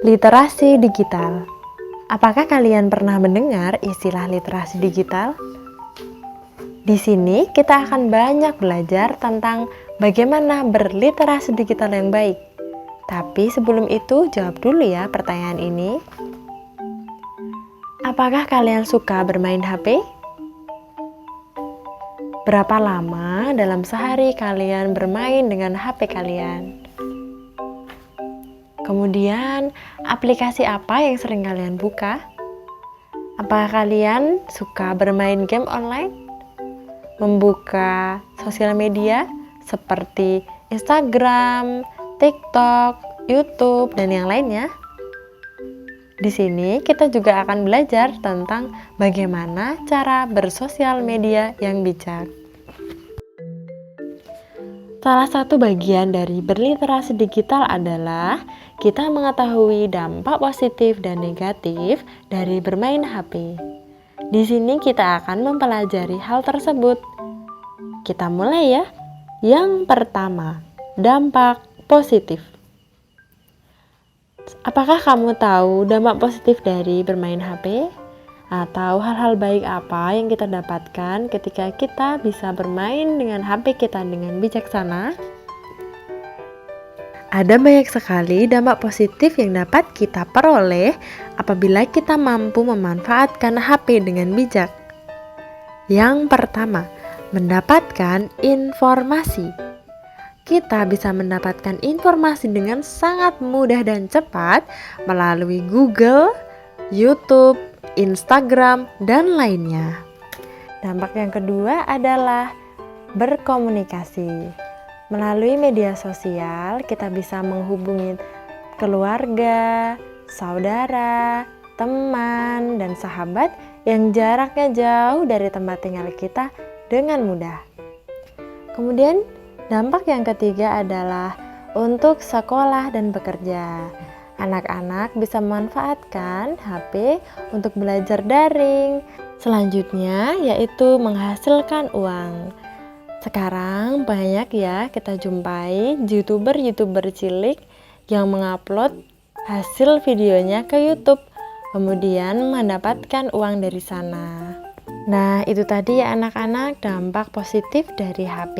Literasi digital. Apakah kalian pernah mendengar istilah literasi digital? Di sini kita akan banyak belajar tentang bagaimana berliterasi digital yang baik. Tapi sebelum itu, jawab dulu ya pertanyaan ini. Apakah kalian suka bermain HP? Berapa lama dalam sehari kalian bermain dengan HP kalian? Kemudian, aplikasi apa yang sering kalian buka? Apakah kalian suka bermain game online? Membuka sosial media seperti Instagram, TikTok, YouTube, dan yang lainnya? Di sini kita juga akan belajar tentang bagaimana cara bersosial media yang bijak. Salah satu bagian dari berliterasi digital adalah kita mengetahui dampak positif dan negatif dari bermain HP. Di sini kita akan mempelajari hal tersebut. Kita mulai ya. Yang pertama, dampak positif. Apakah kamu tahu dampak positif dari bermain HP? Atau hal-hal baik apa yang kita dapatkan ketika kita bisa bermain dengan HP kita dengan bijaksana? Ada banyak sekali dampak positif yang dapat kita peroleh apabila kita mampu memanfaatkan HP dengan bijak. Yang pertama, mendapatkan informasi. Kita bisa mendapatkan informasi dengan sangat mudah dan cepat melalui Google, YouTube, Instagram, dan lainnya. Dampak yang kedua adalah berkomunikasi. Melalui media sosial, kita bisa menghubungi keluarga, saudara, teman, dan sahabat yang jaraknya jauh dari tempat tinggal kita dengan mudah. Kemudian, dampak yang ketiga adalah untuk sekolah dan bekerja. Anak-anak bisa memanfaatkan HP untuk belajar daring. Selanjutnya yaitu menghasilkan uang. Sekarang banyak ya kita jumpai YouTuber cilik yang mengupload hasil videonya ke YouTube, kemudian mendapatkan uang dari sana. Nah, itu tadi ya anak-anak dampak positif dari HP.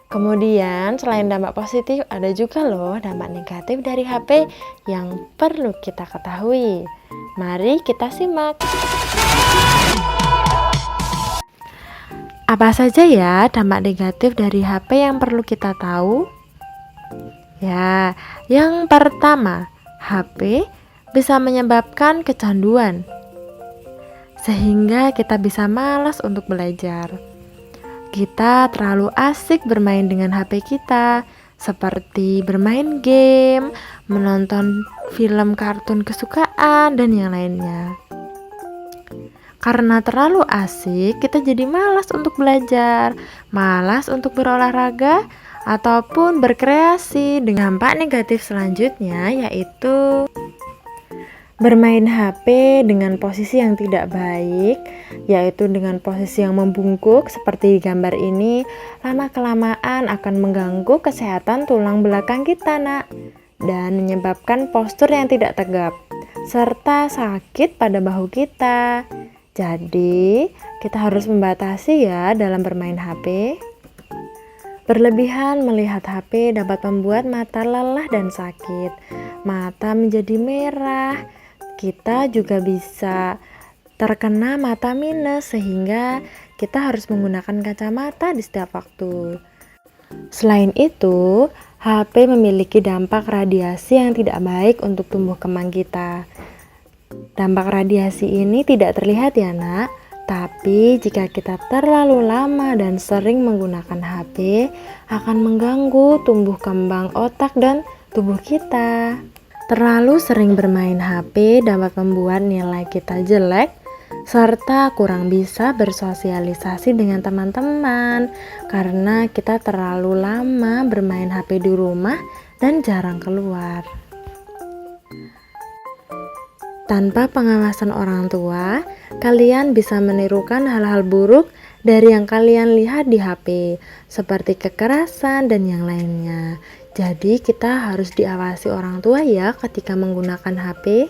Kemudian selain dampak positif ada juga loh dampak negatif dari HP yang perlu kita ketahui. Mari kita simak. Apa saja ya dampak negatif dari HP yang perlu kita tahu? Ya, yang pertama, HP bisa menyebabkan kecanduan sehingga kita bisa malas untuk belajar. Kita terlalu asik bermain dengan HP kita, seperti bermain game, menonton film kartun kesukaan, dan yang lainnya. Karena terlalu asik, kita jadi malas untuk belajar, malas untuk berolahraga, ataupun berkreasi. Dengan dampak negatif selanjutnya yaitu bermain HP dengan posisi yang tidak baik, yaitu dengan posisi yang membungkuk seperti di gambar ini, lama-kelamaan akan mengganggu kesehatan tulang belakang kita, nak, dan menyebabkan postur yang tidak tegap, serta sakit pada bahu kita. Jadi, kita harus membatasi ya dalam bermain HP. Berlebihan melihat HP dapat membuat mata lelah dan sakit, mata menjadi merah. Kita juga bisa terkena mata minus sehingga kita harus menggunakan kacamata di setiap waktu. Selain itu, HP memiliki dampak radiasi yang tidak baik untuk tumbuh kembang kita. Dampak radiasi ini tidak terlihat ya nak, tapi jika kita terlalu lama dan sering menggunakan HP akan mengganggu tumbuh kembang otak dan tubuh kita. Terlalu sering bermain HP dapat membuat nilai kita jelek serta kurang bisa bersosialisasi dengan teman-teman karena kita terlalu lama bermain HP di rumah dan jarang keluar. Tanpa pengawasan orang tua, kalian bisa menirukan hal-hal buruk dari yang kalian lihat di HP, seperti kekerasan dan yang lainnya. Jadi kita harus diawasi orang tua ya ketika menggunakan HP.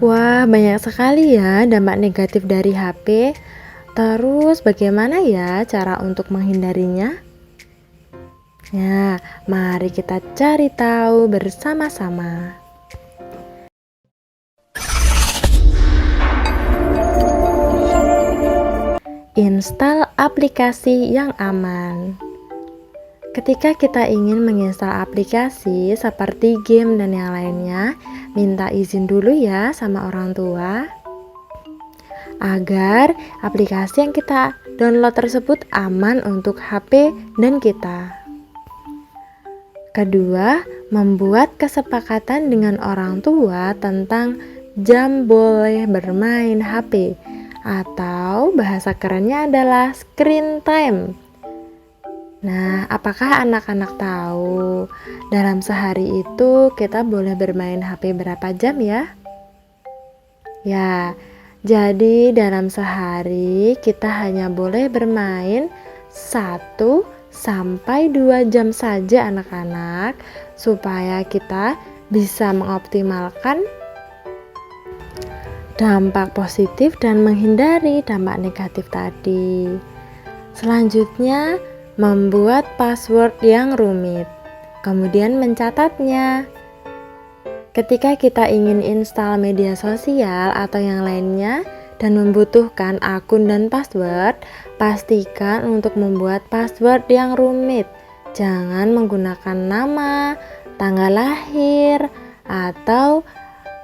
Wah, banyak sekali ya dampak negatif dari HP. Terus bagaimana ya cara untuk menghindarinya? Ya, mari kita cari tahu bersama-sama. Install aplikasi yang aman. Ketika kita ingin menginstal aplikasi seperti game dan yang lainnya, minta izin dulu ya sama orang tua agar aplikasi yang kita download tersebut aman untuk HP dan kita. Kedua, membuat kesepakatan dengan orang tua tentang jam boleh bermain HP, atau bahasa kerennya adalah screen time. Nah, apakah anak-anak tahu dalam sehari itu kita boleh bermain HP berapa jam ya? Ya, jadi dalam sehari kita hanya boleh bermain 1 sampai 2 jam saja anak-anak, supaya kita bisa mengoptimalkan dampak positif dan menghindari dampak negatif tadi. Selanjutnya, membuat password yang rumit, kemudian mencatatnya. Ketika kita ingin install media sosial atau yang lainnya dan membutuhkan akun dan password, pastikan untuk membuat password yang rumit. Jangan menggunakan nama, tanggal lahir, atau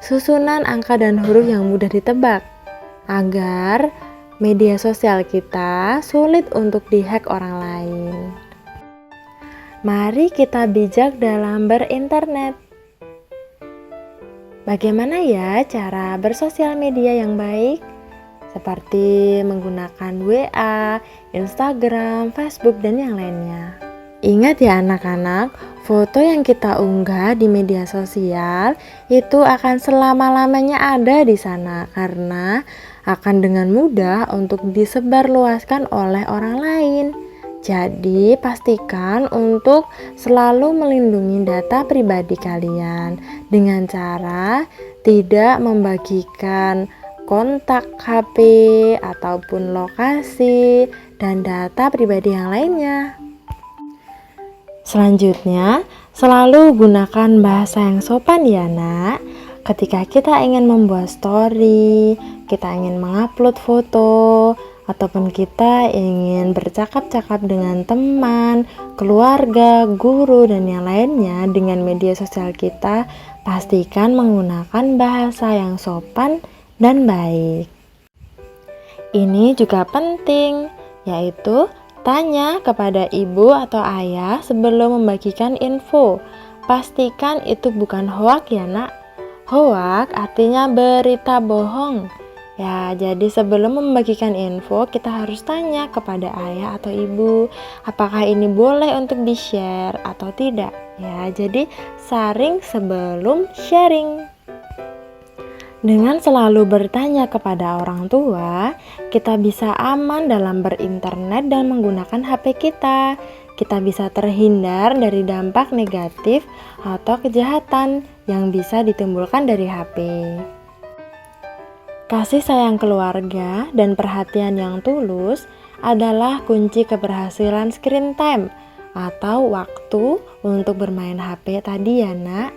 susunan angka dan huruf yang mudah ditebak, agar media sosial kita sulit untuk dihack orang lain. Mari kita bijak dalam berinternet. Bagaimana ya cara bersosial media yang baik? Seperti menggunakan WA, Instagram, Facebook, dan yang lainnya. Ingat ya anak-anak, foto yang kita unggah di media sosial itu akan selama-lamanya ada di sana karena akan dengan mudah untuk disebarluaskan oleh orang lain. Jadi pastikan untuk selalu melindungi data pribadi kalian dengan cara tidak membagikan kontak HP ataupun lokasi dan data pribadi yang lainnya. Selanjutnya, selalu gunakan bahasa yang sopan ya nak. Ketika kita ingin membuat story, kita ingin mengupload foto, ataupun kita ingin bercakap-cakap dengan teman, keluarga, guru, dan yang lainnya dengan media sosial kita, pastikan menggunakan bahasa yang sopan dan baik. Ini juga penting, yaitu tanya kepada ibu atau ayah sebelum membagikan info. Pastikan itu bukan hoak ya nak. Hoak artinya berita bohong. Ya, jadi sebelum membagikan info kita harus tanya kepada ayah atau ibu apakah ini boleh untuk di-share atau tidak. Ya, jadi saring sebelum sharing. Dengan selalu bertanya kepada orang tua, kita bisa aman dalam berinternet dan menggunakan HP kita. Kita bisa terhindar dari dampak negatif atau kejahatan yang bisa ditimbulkan dari HP. Kasih sayang keluarga dan perhatian yang tulus adalah kunci keberhasilan screen time atau waktu untuk bermain HP tadi ya nak.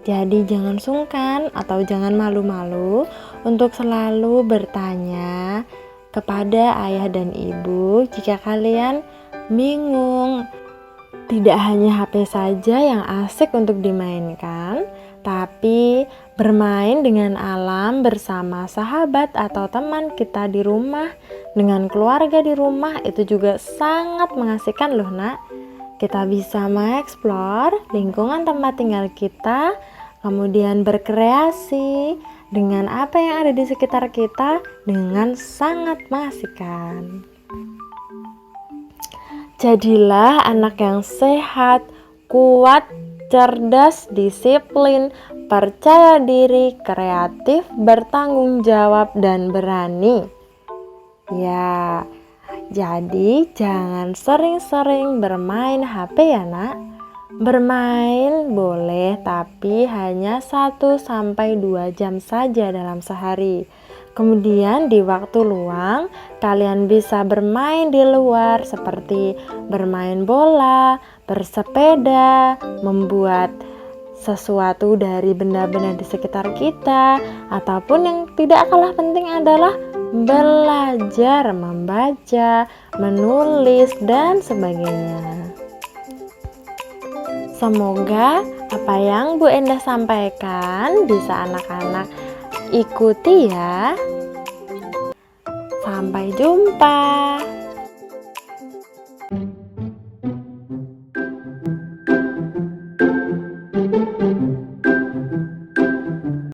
Jadi jangan sungkan atau jangan malu-malu untuk selalu bertanya kepada ayah dan ibu jika kalian bingung. Tidak hanya HP saja yang asik untuk dimainkan, tapi bermain dengan alam bersama sahabat atau teman kita di rumah, dengan keluarga di rumah itu juga sangat mengasihkan loh nak. Kita bisa mengeksplor lingkungan tempat tinggal kita, kemudian berkreasi dengan apa yang ada di sekitar kita dengan sangat mengasihkan. Jadilah anak yang sehat, kuat, cerdas, disiplin, percaya diri, kreatif, bertanggung jawab, dan berani. Ya, Jadi jangan sering-sering bermain HP ya nak. Bermain boleh tapi hanya 1 sampai 2 jam saja dalam sehari. Kemudian di waktu luang kalian bisa bermain di luar seperti bermain bola, bersepeda, membuat sesuatu dari benda-benda di sekitar kita, ataupun yang tidak kalah penting adalah belajar membaca, menulis, dan sebagainya. Semoga apa yang Bu Endah sampaikan bisa anak-anak ikuti ya. Sampai jumpa.